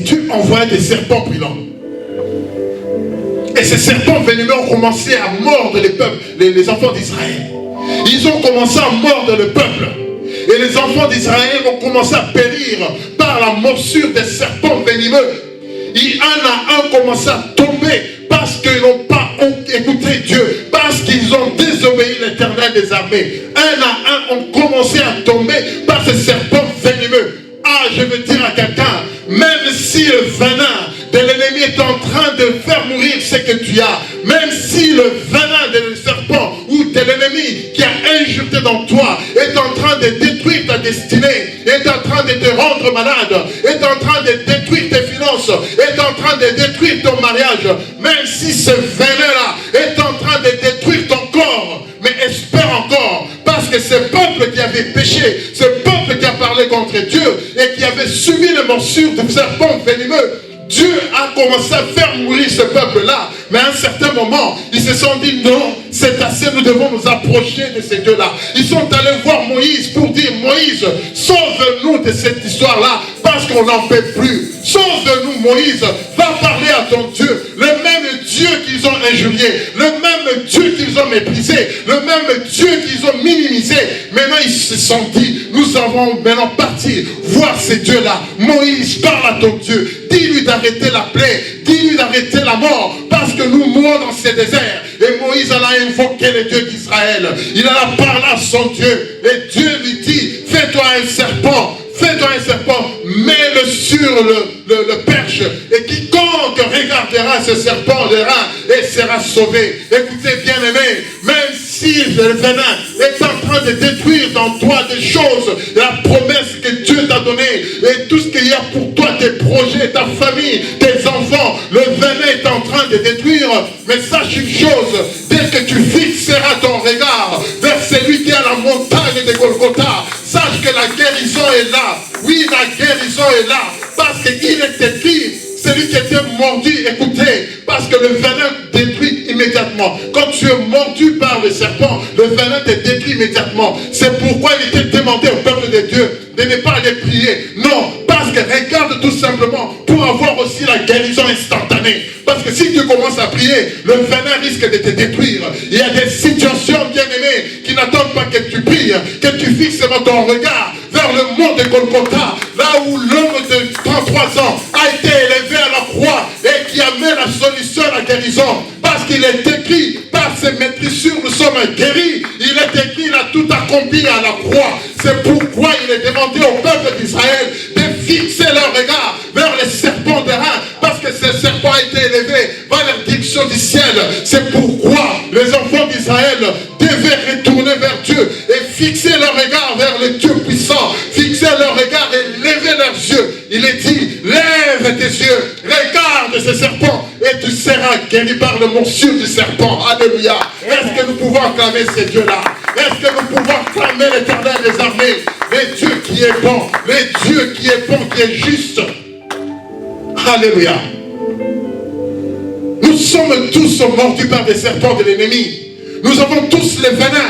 Dieu envoyait des serpents brûlants. Et ces serpents venimeux ont commencé à mordre les peuples, les enfants d'Israël. Ils ont commencé à mordre le peuple. Et les enfants d'Israël ont commencé à périr par la morsure des serpents venimeux. Et un à un commencé à tomber parce qu'ils n'ont pas écouté Dieu, parce qu'ils ont désobéi l'Éternel des armées. Un à un ont commencé à tomber par ces serpents venimeux. Ah, je veux dire à quelqu'un, même si le venin de l'ennemi est en train de faire mourir ce que tu as, même si le venin de serpent ou de l'ennemi qui a injecté dans toi est en train de détruire ta destinée, est en train de te rendre malade, est en train de détruire tes finances, est en train de détruire ton mariage, même si ce venin-là est en train de détruire ton corps, mais espère encore, parce que ce peuple qui avait péché, ce peuple qui a parlé contre Dieu et qui avait subi les morsures de serpents venimeux, Dieu a commencé à faire mourir ce peuple-là. Mais à un certain moment, ils se sont dit non, c'est assez, nous devons nous approcher de ces dieux-là. Ils sont allés voir Moïse pour dire, Moïse, sauve-nous de cette histoire-là, parce qu'on n'en peut plus. Sauve-nous, Moïse, va parler à ton Dieu. Le même Dieu qu'ils ont injurié, le même Dieu qu'ils ont méprisé, le même Dieu qu'ils ont minimisé. Maintenant, ils se sont dit, nous avons maintenant parti voir ces dieux-là. Moïse, parle à ton Dieu. Dis-lui d'arrêter la plaie, dis-lui d'arrêter la mort, parce que nous mourons dans ces déserts. Et Moïse alla invoquer le Dieu d'Israël. Il alla parler à son Dieu. Et Dieu lui dit, fais-toi un serpent. Fais-toi un serpent, mets-le sur le perche, et quiconque regardera ce serpent de rein et sera sauvé. Écoutez, bien-aimés, même si le venin est en train de détruire dans toi des choses, la promesse que Dieu t'a donnée, et tout ce qu'il y a pour toi, tes projets, ta famille, tes enfants, le venin est en train de détruire, mais sache une chose, dès que tu fixeras ton regard vers celui qui est à la montagne de Golgotha, sache que la guérison est là. Oui, la guérison est là. Parce qu'il est écrit, celui qui était mordu, écoutez, parce que le venin détruit immédiatement. Quand tu es mordu par le serpent, le venin te détruit immédiatement. C'est pourquoi il était demandé au peuple de Dieu de ne pas aller prier. Non, parce que regarde tout simplement pour avoir aussi la guérison instantanée. Parce que si tu commences à prier, le venin risque de te détruire. Il y a des situations, bien-aimées, qui n'attendent pas que tu pries, que tu fixes ton regard vers le mont de Golgotha, là où l'homme de 33 ans a été élevé à la croix et qui amène la solution à la guérison. Parce qu'il est écrit, par ses maîtrissures nous sommes guéris. Il est écrit, il a tout accompli à la croix. C'est pourquoi il est demandé au peuple d'Israël de fixer leur regard vers les serpents d'airain, parce que ce serpent a été élevé vers la direction du ciel. C'est pourquoi les enfants d'Israël devaient retourner vers Dieu et fixer leur regard vers le Dieu puissant, fixer leur regard et lever leurs yeux. Il est dit, lève tes yeux, regarde ce serpent et tu seras guéri par le morsure du serpent. Alléluia. Est-ce que nous pouvons acclamer ces dieux-là? Est-ce que nous pouvons acclamer l'Éternel des armées, le Dieu qui est bon, le Dieu qui est bon, qui est juste? Alléluia. Nous sommes tous mordus par des serpents de l'ennemi. Nous avons tous le venin,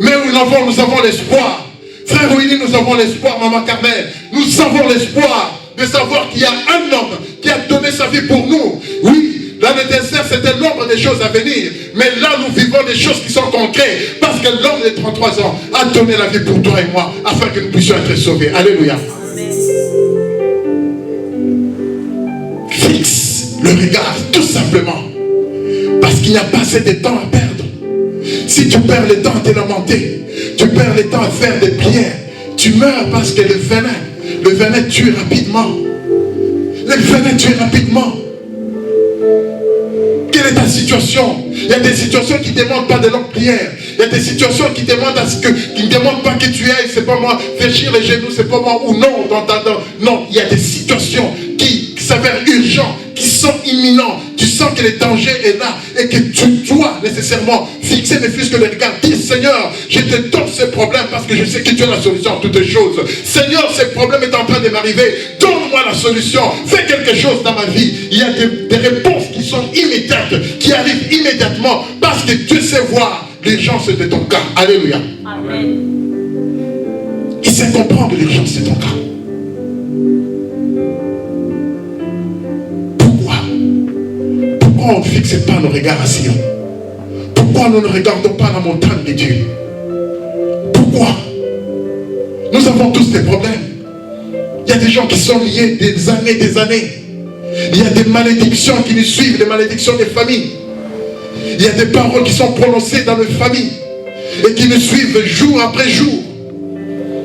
mais nous avons l'espoir. Frère Willy, nous avons l'espoir, Maman Carmel. Nous avons l'espoir de savoir qu'il y a un homme qui a donné sa vie pour nous. Oui, dans le désert, c'était l'ombre des choses à venir. Mais là, nous vivons des choses qui sont concrètes. Parce que l'homme de 33 ans a donné la vie pour toi et moi, afin que nous puissions être sauvés. Alléluia. Fixe le regard, tout simplement. Parce qu'il n'y a pas assez de temps à perdre. Si tu perds le temps à te lamenter, tu perds le temps à faire des prières, tu meurs parce que le venin tue rapidement. Le venin tue rapidement. Quelle est ta situation? Il y a des situations qui ne demandent pas de longue prière. Il y a des situations qui demandent qui ne demandent pas que tu ailles, c'est pas moi, fléchir les genoux, c'est pas moi, ou non, non, il y a des situations qui s'avèrent urgentes, qui sont imminentes. Tu sens que le danger est là et que tu dois nécessairement fixer ne fût-ce que le regard. Dis, Seigneur, je te donne ce problème parce que je sais que tu as la solution à toutes les choses. Seigneur, ce problème est en train de m'arriver. Donne-moi la solution. Fais quelque chose dans ma vie. Il y a des réponses qui sont immédiates, qui arrivent immédiatement parce que Dieu sait voir l'urgence de ton cas. Alléluia. Amen. Il sait comprendre l'urgence de ton cas. pourquoi on ne fixe pas nos regards à Sion? Pourquoi nous ne regardons pas la montagne de Dieu? Pourquoi? Nous avons tous des problèmes. Il y a des gens qui sont liés des années. Il y a des malédictions qui nous suivent, des malédictions des familles. Il y a des paroles qui sont prononcées dans les familles et qui nous suivent jour après jour.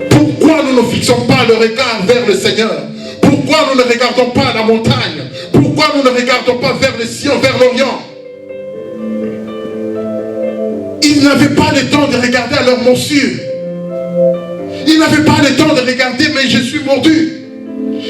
Pourquoi nous ne fixons pas le regard vers le Seigneur? Pourquoi nous ne regardons pas la montagne? Pourquoi nous ne regardons pas vers le Sion, vers l'Orient? Ils n'avaient pas le temps de regarder à leur morsure. Ils n'avaient pas le temps de regarder, mais je suis mordu.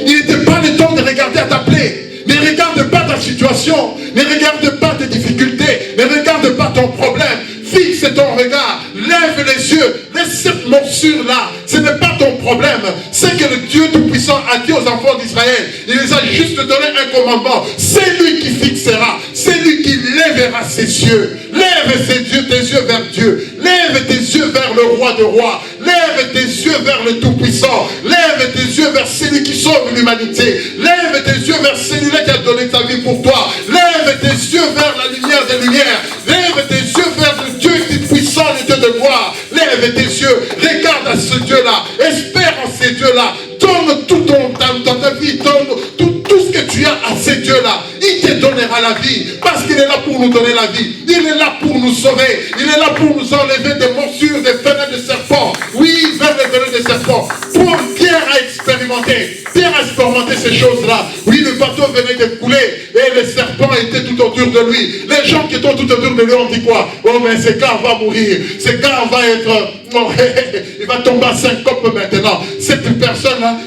Il n'était pas le temps de regarder à t'appeler. Ne regarde pas ta situation. Ne regarde pas tes difficultés. Ne regarde pas ton problème. Fixe ton regard. Lève les yeux. Laisse cette morsure-là. Ce n'est pas ton problème. C'est que le Dieu Tout-Puissant a dit aux enfants d'Israël. Il les a juste donné un commandement. C'est lui qui fixera. C'est lui qui lèvera ses yeux. Lève tes yeux vers Dieu. Lève tes yeux vers le roi de rois. Lève tes yeux vers le Tout-Puissant. Lève tes yeux vers celui qui sauve l'humanité. Lève tes yeux vers celui-là qui a donné sa vie pour toi. Lève tes yeux vers la lumière des lumières. Lève tes yeux vers le Dieu puissant, le Dieu de gloire. Lève tes yeux. Regarde à ce Dieu-là. Espère en ces dieux-là. Donne tout dans ta vie. Donne tout ce que tu as à ces dieux-là. Il te donnera la vie. Parce qu'il est là pour nous donner la vie. Il est là pour nous sauver. Il est là pour nous enlever des morsures, des venins de serpents. Oui, vers les venins de serpents. Pour Pierre a expérimenté. Pierre a expérimenté ces choses-là. Oui, le bateau venait de couler et les serpents étaient tout autour de lui. Les gens qui étaient tout autour de lui ont dit quoi? Oh, mais ce gars va mourir. Ce gars va être... il va tomber à syncope maintenant. Cette personne-là,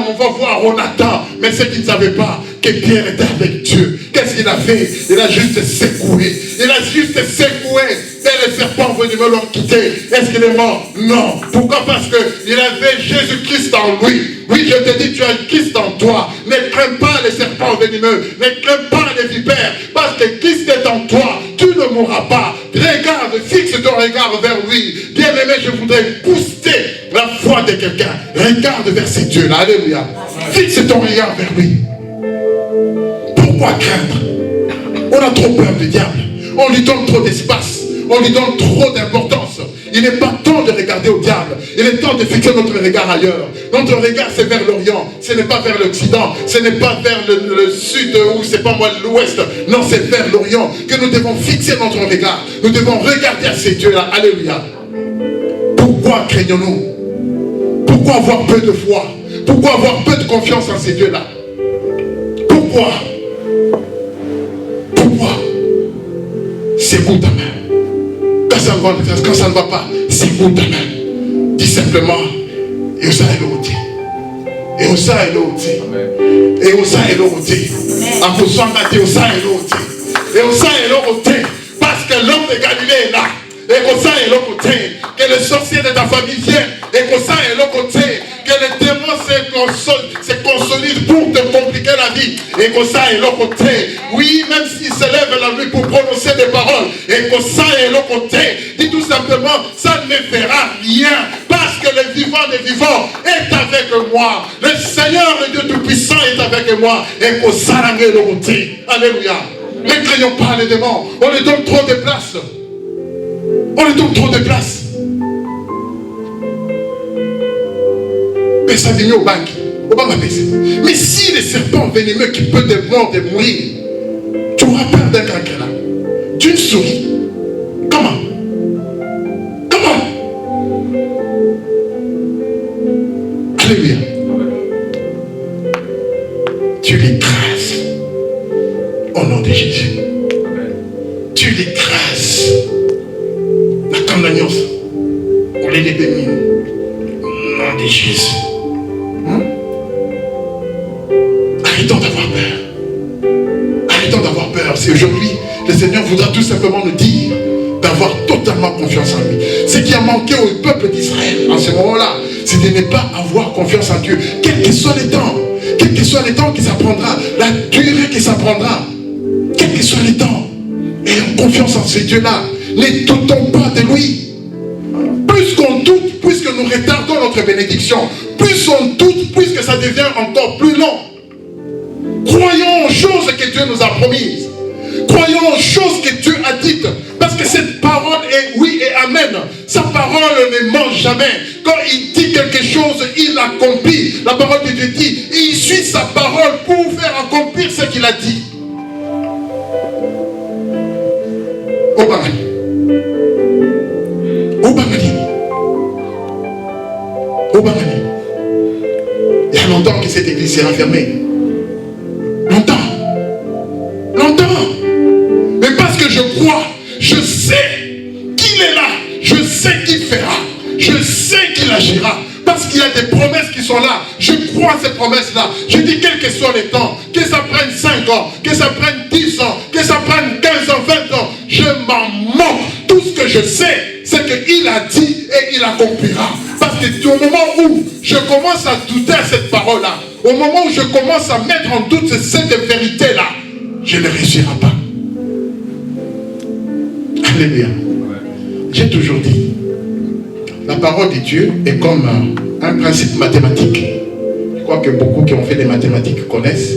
on va voir, on attend. Mais ce qu'ils ne savaient pas, que Pierre était avec Dieu. Qu'est-ce qu'il a fait? Il a juste secoué. Il a juste secoué. Et les serpents venimeux l'ont quitté. Est-ce qu'il est mort? Non. Pourquoi? Parce qu'il avait Jésus-Christ en lui. Oui, je te dis, tu as Christ en toi. Ne crains pas les serpents venimeux. Ne crains pas les vipères. Parce que Christ est en toi. Tu ne mourras pas. Regarde, fixe ton regard vers lui. Bien-aimé, je voudrais booster la foi de quelqu'un. Regarde vers ces dieux-là. Alléluia. Fixe ton regard vers lui. Pourquoi craindre? On a trop peur du diable. On lui donne trop d'espace. On lui donne trop d'importance. Il n'est pas temps de regarder au diable. Il est temps de fixer notre regard ailleurs. Notre regard, c'est vers l'Orient. Ce n'est pas vers l'Occident. Ce n'est pas vers le sud ou c'est pas moi l'Ouest. Non, c'est vers l'Orient que nous devons fixer notre regard. Nous devons regarder à ces dieux-là. Alléluia. Pourquoi craignons-nous? Pourquoi avoir peu de foi? Pourquoi avoir peu de confiance en ces dieux-là? Pourquoi? Pourquoi? Secoue ta main. Quand ça ne va pas, secoue ta main. Dis simplement, et ça est l'autre. Et ça est l'autre. Et ça est l'autre. En poussant la tête, ça est l'autre. Et ça est l'autre. Parce que l'homme de Galilée est là. Et ça est l'autre. Que le sorcier de ta famille vienne. Et ça est l'autre. Que les démons se consolident pour te compliquer la vie. Et que ça est l'autre. Oui, même s'il se lève la nuit pour prononcer des paroles. Et que ça est l'autre. Dis tout simplement, ça ne me fera rien. Parce que le vivant des vivants est avec moi. Le Seigneur, le Dieu Tout-Puissant est avec moi. Et que ça est l'autre. Alléluia. Ne craignons pas les démons. On lui donne trop de place. On lui donne trop de place. Mais ça vient au banc. Mais si les serpents venimeux qui peuvent te mordre et mourir, tu auras peur d'un cancre, d'une souris. Comment? Alléluia. Tu l'écrases au nom de Jésus. Tu l'écrases. La condamnation. On les démine. Au nom de Jésus. Arrêtons d'avoir peur. Arrêtons d'avoir peur. C'est aujourd'hui, le Seigneur voudra tout simplement nous dire d'avoir totalement confiance en lui. Ce qui a manqué au peuple d'Israël en ce moment-là, c'est de ne pas avoir confiance en Dieu. Quels que soient les temps, quels que soient les temps qui s'apprendra, la durée qui s'apprendra, quels que soient les temps, ayons confiance en ce Dieu-là. Ne doutons pas de lui. Plus qu'on doute, puisque nous retardons notre bénédiction, plus on doute, puisque ça devient encore plus long. Croyons aux choses que Dieu nous a promises. Croyons Croyons aux choses que Dieu a dites. Parce que cette parole est oui et amen. Sa parole ne ment jamais. Quand il dit quelque chose, il l'accomplit. La parole de Dieu dit, et il suit sa parole pour faire accomplir ce qu'il a dit. Obamani. Obamani. Obamani. Il y a longtemps que cette église s'est refermée. Longtemps. Mais parce que je crois, je sais qu'il est là, je sais qu'il fera, je sais qu'il agira, parce qu'il y a des promesses qui sont là, je crois à ces promesses-là. Je dis quel que soit les temps, que ça prenne 5 ans, que ça prenne 10 ans, que ça prenne 15 ans, 20 ans, je m'en moque. Tout ce que je sais, c'est qu'il a dit et il accomplira. Parce que au moment où je commence à douter à cette parole-là, au moment où je commence à mettre en doute cette vérité-là, je ne réussirai pas. Alléluia. J'ai toujours dit, la parole de Dieu est comme un principe mathématique. Je crois que beaucoup qui ont fait des mathématiques connaissent.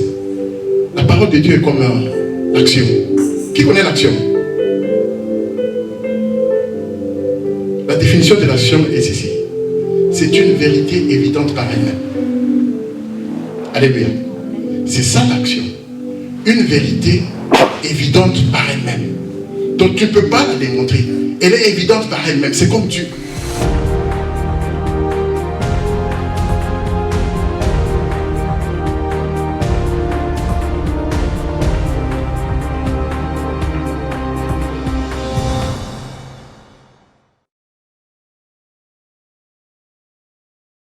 La parole de Dieu est comme l'action. Qui connaît l'action? La définition de l'action est ceci. C'est une vérité évidente par elle-même. Alléluia. C'est ça l'action. Une vérité évidente par elle-même. Donc tu ne peux pas la démontrer. Elle est évidente par elle-même. C'est comme